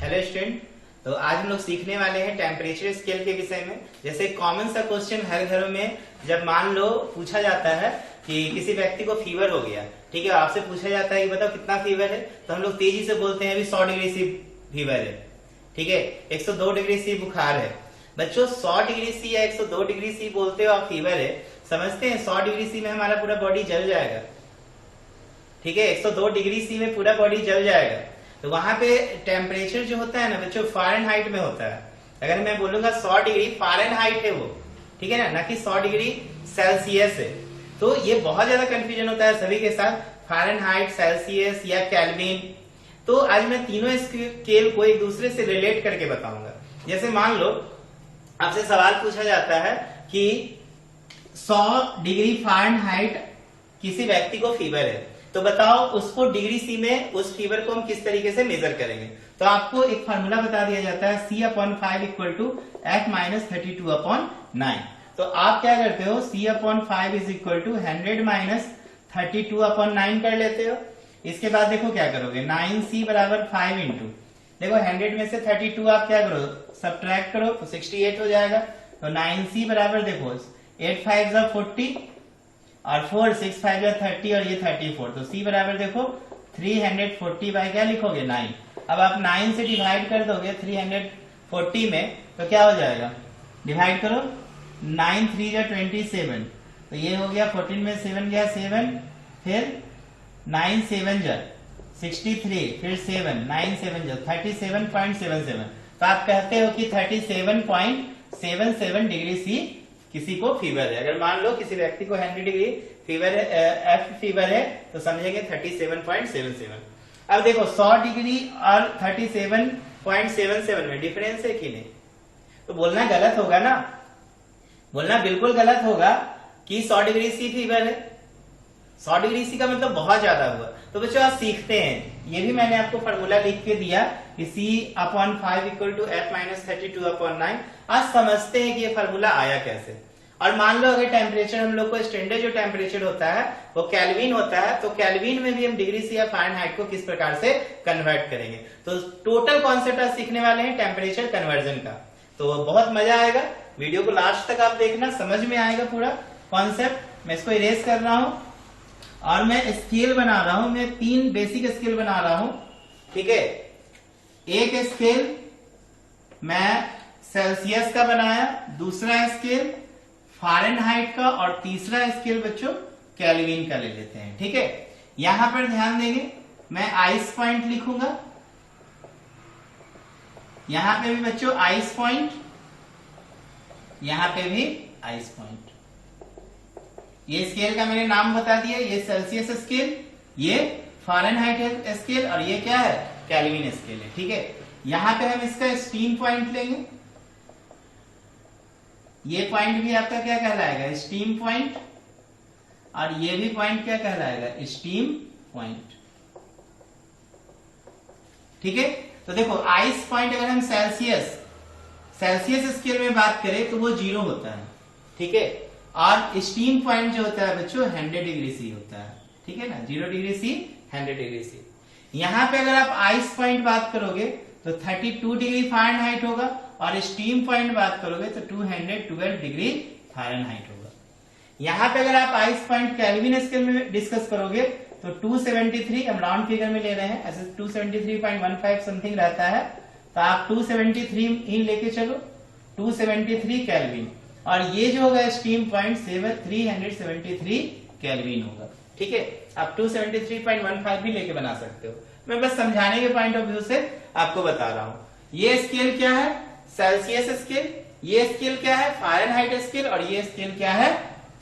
Hello student. तो आज हम लोग सीखने वाले हैं टेम्परेचर स्केल के विषय में। जैसे कॉमन सा क्वेश्चन हर घरों में जब मान लो पूछा जाता है कि किसी व्यक्ति को फीवर हो गया, ठीक है, आपसे पूछा जाता है कि बताओ कितना फीवर है, तो हम लोग तेजी से बोलते हैं अभी 100 डिग्री सी फीवर है, ठीक है, 102 डिग्री सी बुखार है। बच्चों 100 डिग्री सी या 102 डिग्री सी बोलते हो आप फीवर है, समझते हैं 100 डिग्री सी में हमारा पूरा बॉडी जल जाएगा, ठीक है, 102 डिग्री सी में पूरा बॉडी जल जाएगा। तो वहां पे टेम्परेचर जो होता है ना बच्चों फ़ारेनहाइट में होता है। अगर मैं बोलूंगा 100 डिग्री फ़ारेनहाइट है वो, ठीक है ना कि 100 डिग्री सेल्सियस है। तो ये बहुत ज्यादा कंफ्यूजन होता है सभी के साथ, फ़ारेनहाइट, सेल्सियस या केल्विन। तो आज मैं तीनों स्केल को एक दूसरे से रिलेट करके बताऊंगा। जैसे मान लो आपसे सवाल पूछा जाता है कि 100 डिग्री फ़ारेनहाइट किसी व्यक्ति को फीवर है, तो बताओ उसको डिग्री सी में उस फीवर को हम किस तरीके से मेजर करेंगे। तो आपको एक फार्मूला बता दिया जाता है C/5 equal to F minus 32/9। तो आप क्या करते हो, C/5 is equal to 100 minus 32/9 कर लेते हो। इसके बाद देखो क्या करोगे, 9C बराबर 5 इंटू, देखो 100 में से 32 आप क्या करो सब्ट्रैक्ट करो तो 68 हो जाएगा। तो 9C बराबर देखो 8 5 40 और 4 6 5 30 और ये 34। तो C बराबर देखो 340 बाय क्या लिखोगे 9। अब आप 9 से डिवाइड कर दोगे 340 में तो क्या हो जाएगा, डिवाइड करो 9 3 या 27, तो ये हो गया 14 में 7 गया 7, फिर 9 7 जा 63, फिर 7 9 7 जा 37.77। तो आप कहते हो कि 37.77 डिग्री सी किसी को फीवर है। अगर मान लो किसी व्यक्ति को 100 डिग्री फीवर है, एफ फीवर है, तो समझेंगे 37.77। अब देखो 100 डिग्री और 37.77 में डिफरेंस है कि नहीं, तो बोलना गलत होगा ना, बोलना बिल्कुल गलत होगा कि 100 डिग्री सी फीवर है। 100 डिग्री सी का मतलब बहुत ज्यादा हुआ। तो बच्चों आप सीखते हैं, ये भी मैंने आपको फॉर्मूला लिख के दिया कि C/5 equal to F minus 32/9। आज समझते हैं कि ये फॉर्मूला आया कैसे। और मान लो अगर टेम्परेचर हम लोग को स्टैंडर्ड जो टेम्परेचर होता है वो केल्विन होता है, तो केल्विन में भी हम डिग्री सी या फ़ारेनहाइट को किस प्रकार से कन्वर्ट करेंगे। तो टोटल कॉन्सेप्ट आज सीखने वाले हैं टेम्परेचर कन्वर्जन का। तो बहुत मजा आएगा, वीडियो को लास्ट तक आप देखना, समझ में आएगा पूरा कॉन्सेप्ट। मैं इसको इरेज कर रहा हूं और मैं स्केल बना रहा हूं, मैं 3 बेसिक स्केल बना रहा हूं, ठीक है। एक स्केल मैं सेल्सियस का बनाया, दूसरा स्केल फ़ारेनहाइट का और तीसरा स्केल बच्चों केल्विन का ले लेते हैं, ठीक है। यहां पर ध्यान देंगे, मैं आइस पॉइंट लिखूंगा, यहां पे भी बच्चों आइस पॉइंट, यहां पे भी आइस पॉइंट। ये स्केल का मैंने नाम बता दिया, ये सेल्सियस स्केल, ये फ़ारेनहाइट स्केल और ये क्या है केल्विन स्केल है, ठीक है। यहां पे हम इसका स्टीम पॉइंट लेंगे, ये पॉइंट भी आपका क्या कहलाएगा स्टीम पॉइंट, और ये भी पॉइंट क्या कहलाएगा स्टीम पॉइंट, ठीक है। तो देखो आइस पॉइंट अगर हम सेल्सियस स्केल में बात करें तो वो 0 होता है, ठीक है, और स्टीम पॉइंट जो होता है बच्चों 100 डिग्री सी होता है, ठीक है ना, 0 डिग्री सी 100 डिग्री सी। यहां पे अगर आप आइस पॉइंट बात करोगे तो 32 डिग्री फ़ारेनहाइट होगा, और स्टीम पॉइंट बात करोगे तो 212 डिग्री फ़ारेनहाइट होगा। यहां पे अगर आप आइस पॉइंट केल्विन स्केल में डिस्कस करोगे तो 273, हम राउंड फिगर में ले रहे हैं, ऐसे 273.15 समथिंग रहता है, तो आप 273 इन लेके चलो, 273 केल्विन, और ये जो होगा स्टीम पॉइंट 373 केल्विन होगा, ठीक है। आप 273.15 भी लेके बना सकते हो, मैं बस समझाने के पॉइंट ऑफ व्यू से आपको बता रहा हूं। ये स्केल क्या है सेल्सियस स्केल, ये स्केल क्या है फ़ारेनहाइट स्केल, और ये स्केल क्या है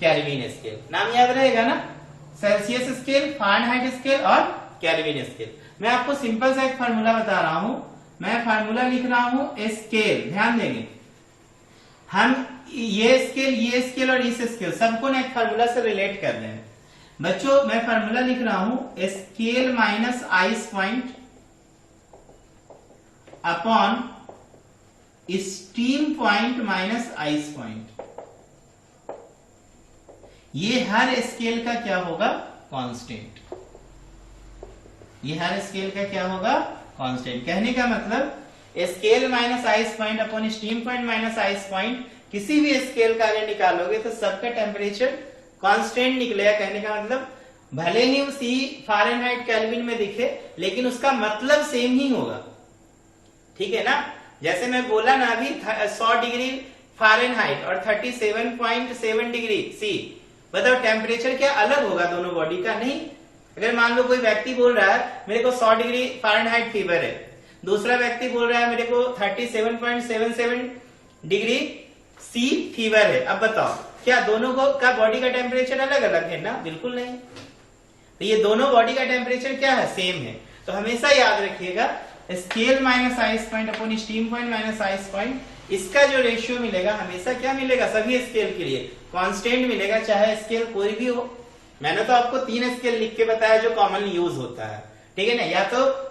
केल्विन स्केल। नाम याद रहेगा ना, सेल्सियस स्केल, फ़ारेनहाइट स्केल और केल्विन स्केल। मैं आपको सिंपल सा एक फार्मूला बता रहा हूं, मैं फार्मूला लिख रहा हूं स्केल, ध्यान देंगे हम ये स्केल और इस स्केल सबको ना एक फार्मूला से रिलेट कर रहे हैं बच्चों। मैं फार्मूला लिख रहा हूं scale minus ice point upon steam point minus ice point. ये हर स्केल का क्या होगा कांस्टेंट, ये हर स्केल का क्या होगा कांस्टेंट। कहने का मतलब scale minus ice point upon steam point minus ice point, किसी भी स्केल का अगर निकालोगे तो सबका टेम्परेचर कांस्टेंट निकलेगा। कहने का मतलब भले ही वो सी फ़ारेनहाइट केल्विन में दिखे लेकिन उसका मतलब सेम ही होगा, ठीक है ना। जैसे मैं बोला ना अभी 100 डिग्री फ़ारेनहाइट और 37.7 डिग्री सी, बताओ टेम्परेचर क्या अलग होगा दोनों बॉडी का? नहीं। अगर मान लो कोई व्यक्ति बोल रहा है मेरे को 100 डिग्री फ़ारेनहाइट फीवर है, दूसरा व्यक्ति बोल रहा है मेरे को 37.77 डिग्री सी फीवर है, अब बताओ क्या दोनों को का बॉडी का टेम्परेचर अलग अलग है ना? बिल्कुल नहीं। तो ये दोनों बॉडी का टेम्परेचर क्या है? सेम है। तो हमेशा याद रखिएगा scale minus ice point upon steam point minus ice point, इसका जो रेशियो मिलेगा हमेशा क्या मिलेगा? सभी स्केल के लिए कांस्टेंट मिलेगा, चाहे स्केल कोई भी हो। मैंने तो आपको 3 स्केल लिख के बताया जो कॉमन यूज होता है, ठीक है ना। या तो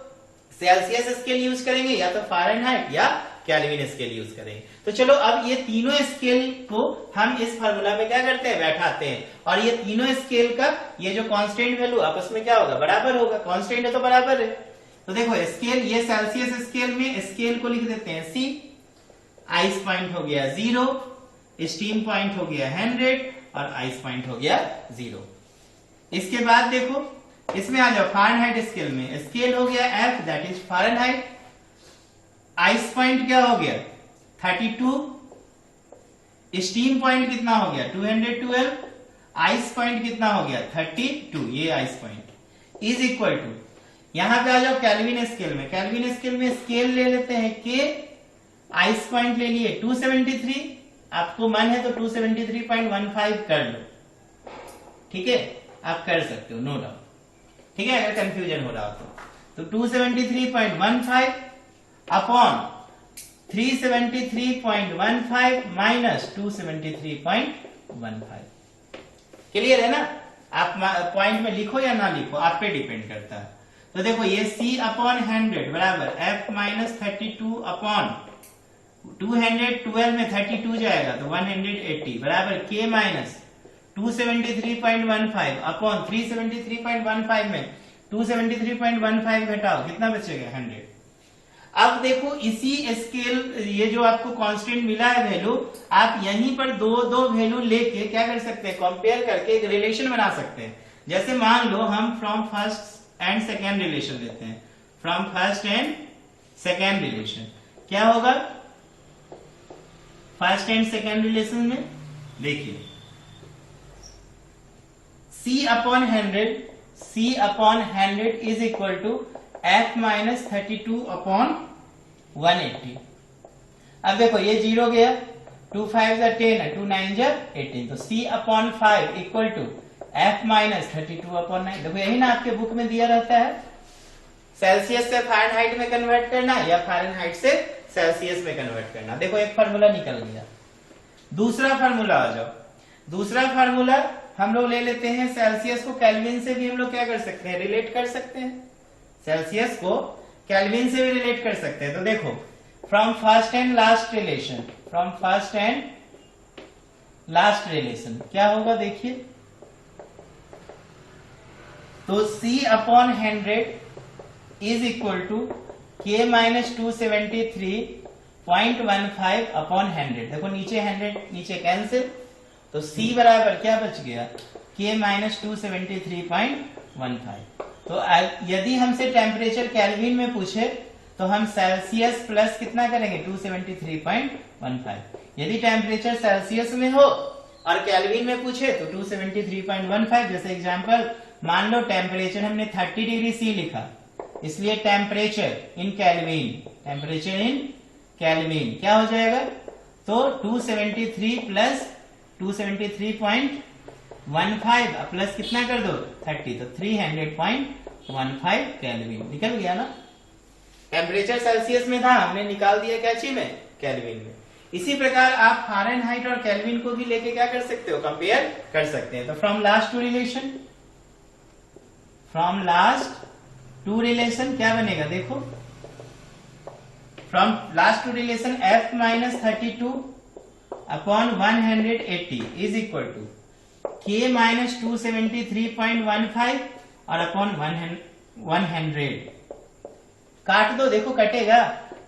सेल्सियस स्केल यूज करेंगे, या तो फ़ारेनहाइट या केल्विन स्केल यूज करेंगे। तो चलो अब ये तीनों स्केल को हम इस फार्मूला में क्या करते हैं? बैठाते हैं, और ये तीनों स्केल का ये जो कांस्टेंट वैल्यू आपस में क्या होगा? बराबर होगा। कांस्टेंट है तो बराबर है। तो देखो स्केल, ये सेल्सियस स्केल में स्केल को लिख देते हैं सी, आइस पॉइंट हो गया 0, स्टीम पॉइंट हो गया 100 और आइस पॉइंट हो गया 0। इसके बाद देखो इसमें आ जाओ फ़ारेनहाइट स्केल में, स्केल हो गया F that is Fahrenheit, ice point क्या हो गया 32, स्टीम पॉइंट कितना हो गया 212, आइस पॉइंट कितना हो गया 32, ये ice point is equal to, यहां पे आ जाओ केल्विन स्केल में। केल्विन स्केल में स्केल ले लेते हैं के, आइस पॉइंट ले लिए 273, आपको मन है तो 273.15 कर लो, ठीक है, आप कर सकते हो, नो डाउट, ठीक है। अगर कंफ्यूजन हो रहा हो तो 273.15 अपॉन 373.15 माइनस 273.15। क्लियर है ना? आप पॉइंट में लिखो या ना लिखो, आप पे डिपेंड करता है। तो देखो ये C अपॉन 100 बराबर F माइनस 32 अपॉन 212 में 32 जाएगा तो 180 बराबर K माइनस 273.15 अपॉन 373.15 में 273.15 घटाओ, कितना बचेगा 100। अब देखो इसी स्केल, ये जो आपको कांस्टेंट मिला है वैल्यू, आप यहीं पर दो वैल्यू लेके क्या कर सकते हैं? कंपेयर करके एक रिलेशन बना सकते हैं। जैसे मान लो हम from first and second relation लेते हैं, from first and second relation क्या होगा? फर्स्ट एंड सेकेंड रिलेशन में देखिए C upon 100 is equal to F minus 32 upon 180। अब देखो ये 0 गया, 2 5 10 है, 2 9 18, तो C upon 5 equal to F minus 32 upon 9। देखो यही ना आपके बुक में दिया रहता है, सेल्सियस से फ़ारेनहाइट में कन्वर्ट करना या फ़ारेनहाइट से सेल्सियस में कन्वर्ट करना। देखो एक फार्मूला निकल गया। दूसरा फार्मूला आ जाओ। दूसरा फार्मूला हम लोग ले लेते हैं, सेल्सियस को केल्विन से भी हम लोग क्या कर सकते हैं? रिलेट कर सकते हैं। सेल्सियस को केल्विन से भी रिलेट कर सकते हैं। तो देखो from first and last relation, from first and last relation क्या होगा देखिए, तो C upon 100 is equal to K minus 273.15 upon 100। देखो नीचे 100 नीचे कैंसिल, तो C बराबर क्या बच गया? K minus 273.15। तो यदि हमसे टेम्परेचर केल्विन में पूछे तो हम सेल्सियस प्लस कितना करेंगे? 273.15। यदि टेम्परेचर सेल्सियस में हो और केल्विन में पूछे तो 273.15। जैसे एग्जांपल मान लो टेम्परेचर हमने 30 डिग्री सी लिखा, इसलिए temperature in kelvin, temperature in kelvin क्या हो जाएगा? तो 273 प्लस 273.15 प्लस कितना कर दो 30, तो 300.15 केल्विन निकल गया ना। टेम्परेचर सेल्सियस में था, हमने निकाल दिया कैची में? केल्विन में। इसी प्रकार आप फ़ारेनहाइट और केल्विन को भी लेके क्या कर सकते हो? कंपेयर कर सकते हैं। तो from last two relation, from last two relation क्या बनेगा? देखो from last two relation F minus 32 upon 180 is equal to K minus 273.15 और अपॉन 100। काट दो, देखो कटेगा,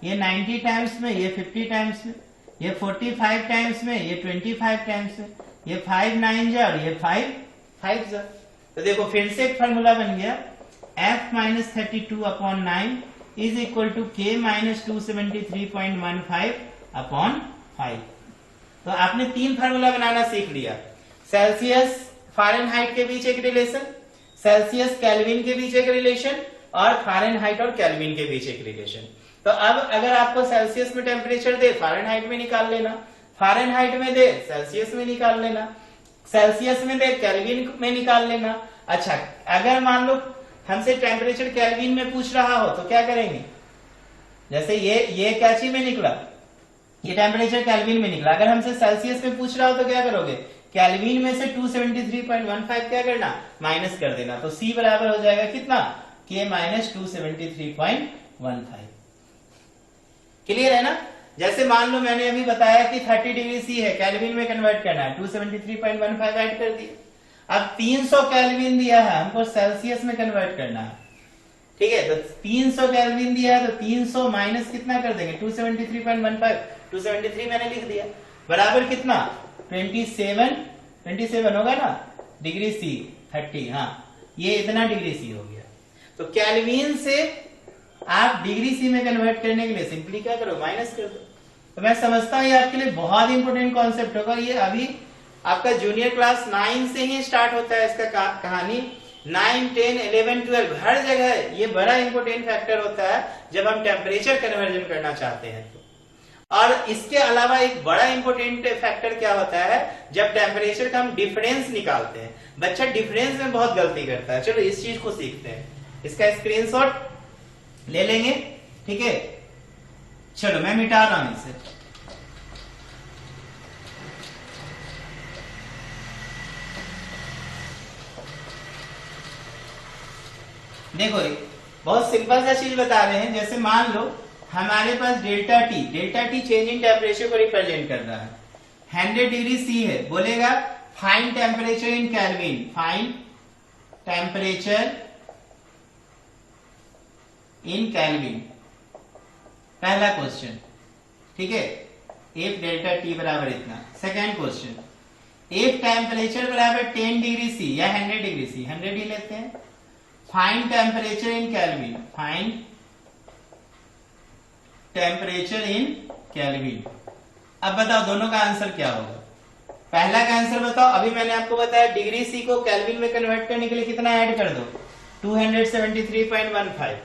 ये 90 टाइम्स में, ये 50 टाइम्स में, ये 45 टाइम्स में, ये 25 टाइम्स में, ये 5 9 जा और ये 5 5 जा। तो देखो फिर से एक फार्मूला बन गया, f minus 32 upon 9 is equal to k minus 273.15 upon 5। तो आपने 3 फार्मूला बनाना सीख लिया, सेल्सियस फ़ारेनहाइट के बीच एक रिलेशन, सेल्सियस केल्विन के बीच एक रिलेशन, और फ़ारेनहाइट और केल्विन के बीच एक रिलेशन। तो अब अगर आपको सेल्सियस में टेम्परेचर दे, फ़ारेनहाइट में निकाल लेना, फ़ारेनहाइट में दे, सेल्सियस में निकाल लेना, सेल्सियस में दे, केल्विन में निकाल लेना। अच्छा, अगर मान लो हमसे टेम्परेचर केल्विन में पूछ रहा हो तो क्या करेंगे? जैसे ये क्या चीज में निकला, ये टेम्परेचर केल्विन में निकला। अगर हमसे सेल्सियस में पूछ रहा हो तो क्या करोगे? केल्विन में से 273.15 क्या करना? माइनस कर देना। तो C बराबर हो जाएगा कितना? K minus 273.15। क्लियर है ना? जैसे मान लो मैंने अभी बताया कि 30 डिग्री C है, केल्विन में कन्वर्ट करना है, 273.15 ऐड कर दिया। अब 300 केल्विन दिया है, हमको सेल्सियस में कन्वर्ट करना है, ठीक है? तो 300 केल्विन दिया है तो 300 माइनस कितना कर देंगे? 273.15, 273 मैंने लिख दिया, बराबर कितना? 27 होगा ना डिग्री C, 30, हाँ ये इतना डिग्री C हो गया। तो केल्विन से आप डिग्री C में कन्वर्ट करने के लिए सिंपली क्या करो? माइनस कर दो। तो मैं समझता हूँ ये आपके लिए बहुत इंपॉर्टेंट कॉन्सेप्ट होगा। ये अभी आपका जूनियर क्लास 9 से ही स्टार्ट होता है इसका कहानी। 9, 10, 11, 12 हर जगह ये बड़ा इंपॉर्टेंट फैक्टर होता है जब हम टेम्परेचर कन्वर्जन करना चाहते हैं तो। और इसके अलावा एक बड़ा इंपॉर्टेंट फैक्टर क्या होता है? जब टेम्परेचर का हम डिफरेंस निकालते हैं, बच्चा डिफरेंस में बहुत गलती करता है। चलो इस चीज को सीखते हैं, इसका स्क्रीनशॉट ले लेंगे, ठीक है? चलो मैं मिटा रहा हूं इसे। देखो बहुत सिंपल सा चीज बता रहे हैं। जैसे मान लो हमारे पास delta T change in temperature को रिप्रेजेंट कर रहा है, 100 डिग्री C है, बोलेगा find temperature in kelvin, find temperature in kelvin, पहला क्वेश्चन, ठीक है? इफ डेल्टा टी बराबर इतना। सेकेंड क्वेश्चन, इफ टेम्परेचर बराबर 10 डिग्री C या 100 डिग्री C, 100 ही लेते हैं, find temperature in kelvin, find temperature in kelvin. अब बताओ दोनों का आंसर क्या होगा? पहला का आंसर बताओ। अभी मैंने आपको बताया डिग्री C को केल्विन में कन्वर्ट करने के लिए कितना ऐड कर दो? 273.15।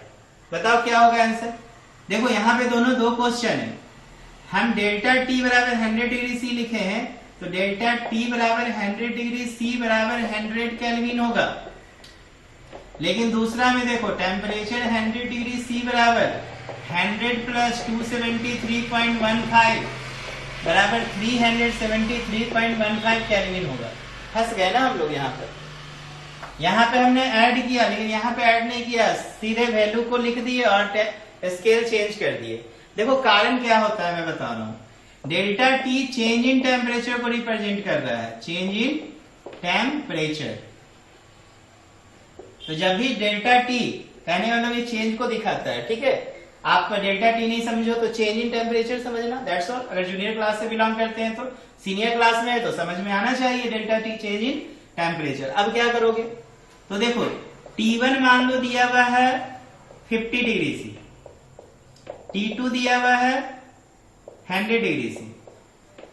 बताओ क्या होगा आंसर? देखो यहाँ पे दोनों दो क्वेश्चन है। हम डेल्टा टी बराबर 100 डिग्री C लिखे हैं, तो डेल्टा टी बराबर 100 डिग्री C बराबर 100 केल्विन होगा। लेकिन दूसरा में देखो टेम्परेचर 100 डिग्री C बराबर 100 प्लस 273.15 बराबर 373.15 केल्विन होगा। फंस गए ना हम लोग यहाँ पर। यहाँ पे हमने ऐड किया, लेकिन यहाँ पे ऐड नहीं किया, सीधे वैल्यू को लिख दिए और स्केल चेंज कर दिए। देखो कारण क्या होता है मैं बता रहा हूँ। Delta T change in temperature को रिप्रेजेंट कर रहा है, चेंज इन टेम्परेचर। तो जब भी डेल्टा टी कहने का मतलब ये चेंज को दिखाता है, ठीक है? आप डेल्टा टी नहीं समझो तो चेंज इन टेम्परेचर समझना, दैट्स ऑल। अगर जूनियर क्लास से बिलोंग करते हैं तो, सीनियर क्लास में है तो समझ में आना चाहिए delta T change in temperature. अब क्या करोगे? तो देखो T1 मान लो दिया हुआ है 50 डिग्री C, T2 दिया हुआ है 100 डिग्री C।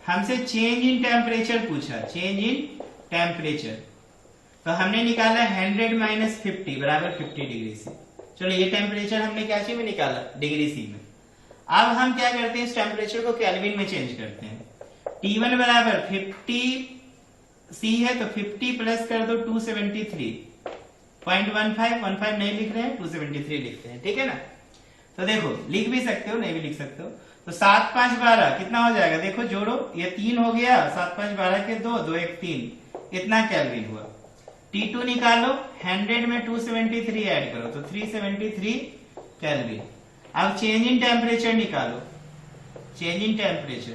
हमसे चेंज इन टेम्परेचर पूछा, चेंज इन टेम्परेचर, तो हमने निकाला 100 माइनस 50 बराबर 50 डिग्री C। चलो ये टेम्परेचर हमने क्या चीज में निकाला? डिग्री C में। अब हम क्या करते हैं? इस टेम्परेचर को केल्विन में चेंज करते हैं। T1 बराबर 50 C है तो 50 प्लस कर दो 273.15 नहीं लिख रहे हैं, 273 लिखते हैं, ठीक है ना? तो देखो लिख भी सकते हो, नहीं भी लिख सकते हो। तो 7 5 12 कितना हो जाएगा? देखो जोड़ो, ये 3 हो गया, 7 5 12 के 2, 2 1 3, इतना केल्विन हुआ। T2 निकालो, 100 में 273 ऐड करो तो 373 केल्विन। अब चेंज इन टेम्परेचर निकालो, चेंज इन टेम्परेचर,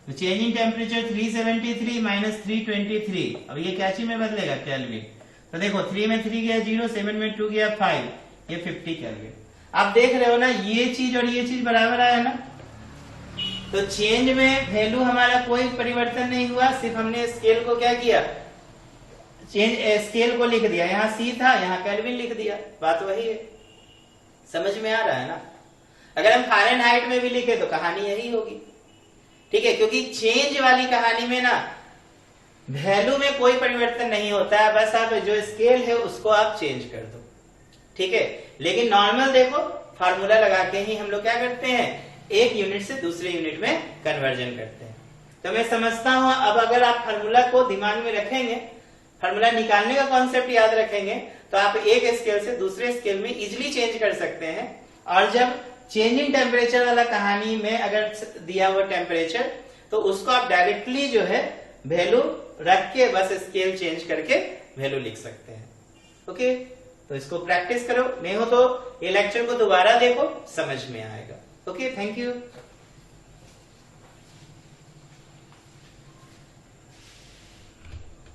तो चेंज इन टेम्परेचर 373 माइनस 323, अब ये क्या चीज में बदलेगा? केल्विन। तो देखो 3 में 3 गया 0, 7 में 2 गया 5, ये 50 केल्विन। आप देख रहे हो ना, ये चीज और ये चीज बराबर आया ना, तो चेंज में वैल्यू हमारा कोई परिवर्तन नहीं हुआ, सिर्फ हमने स्केल को क्या किया, चेंज स्केल को लिख दिया, यहाँ सी था यहाँ केल्विन लिख दिया, बात वही है। समझ में आ रहा है ना? अगर हम फ़ारेनहाइट में भी लिखे तो कहानी यही होगी, ठीक है, क्योंकि चेंज वाली कहानी में ना वैल्यू में कोई परिवर्तन नहीं होता है, बस आप जो स्केल है उसको आप चेंज कर दो, ठीक है। लेकिन नॉर्मल देखो, फार्मूला लगा के ही हम लोग क्या करते हैं, एक यूनिट से दूसरे यूनिट में कन्वर्जन करते हैं। तो मैं समझता हूं अब अगर आप फार्मूला को दिमाग में रखेंगे, फार्मूला निकालने का कॉन्सेप्ट याद रखेंगे, तो आप एक स्केल से दूसरे स्केल में इजिली चेंज कर सकते हैं। और जब चेंजिंग टेम्परेचर वाला कहानी में अगर दिया हुआ टेम्परेचर, तो उसको आप डायरेक्टली जो है वैल्यू रख के बस स्केल चेंज करके वैल्यू लिख सकते हैं। ओके, तो इसको प्रैक्टिस करो, नहीं हो तो ये लेक्चर को दोबारा देखो, समझ में आएगा। Okay, thank you.